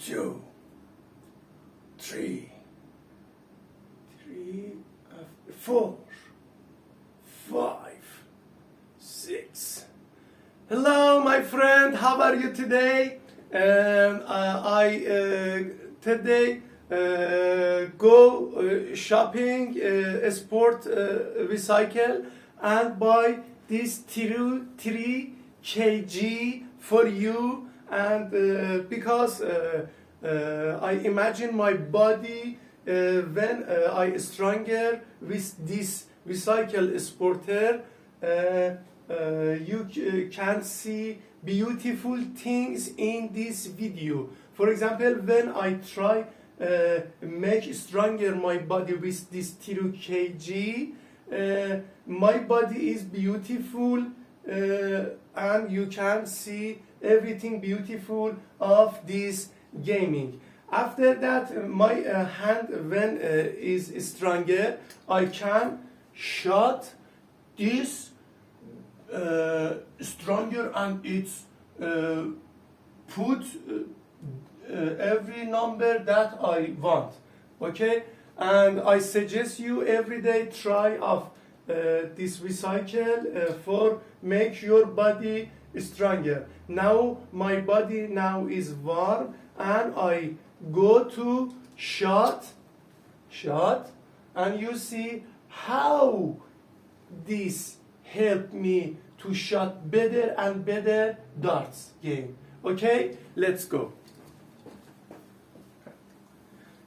2, 3, 4, 5, 6. Hello, my friend. How are you today? I today go shopping, sport recycle, and buy this 3 kg for you. And because I imagine my body when I stronger with this recycle sporter, you can see beautiful things in this video. For example, when I try make stronger my body with this 3 kg, my body is beautiful, and you can see everything beautiful of this gaming. After that, my hand when is stronger, I can shot this stronger, and it's put every number that I want. Okay, and I suggest you every day try of this recycle for make your body stronger. Now my body now is warm, and I go to shot, and you see how this help me to shot better and better darts game. Okay, let's go.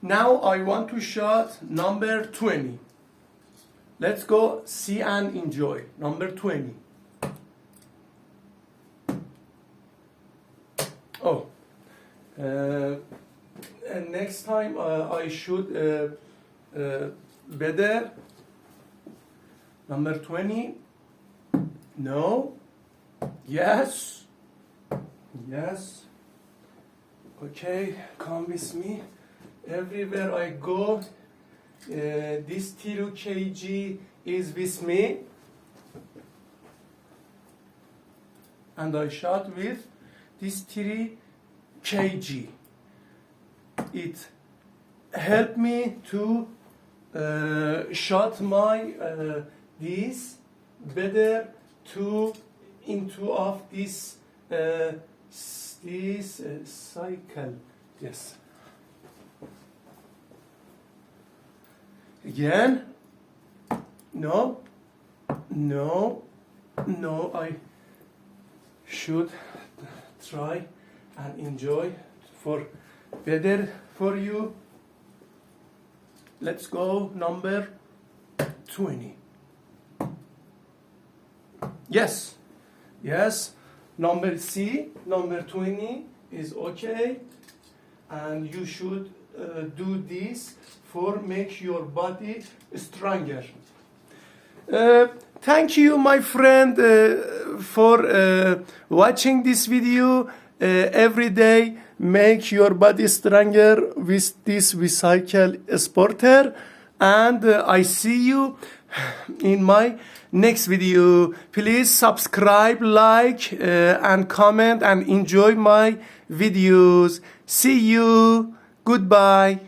Now I want to shot number 20. Let's go see and enjoy. Number 20. Oh, and next time I should better. Number 20. No. Yes. Yes. Okay, come with me. Everywhere I go, this 3 kg is with me, and I shot with this 3 kg. It helped me to shot my this better to into of this cycle. Yes. Again. No. I should try and enjoy for better for you. Let's go number 20. Yes. Number C, number 20 is okay, and you should do this for make your body stronger. Thank you, my friend, for watching this video. Every day make your body stronger with this recycle sporter, and I see you in my next video. Please subscribe, like, and comment, and enjoy my videos. See you. Goodbye.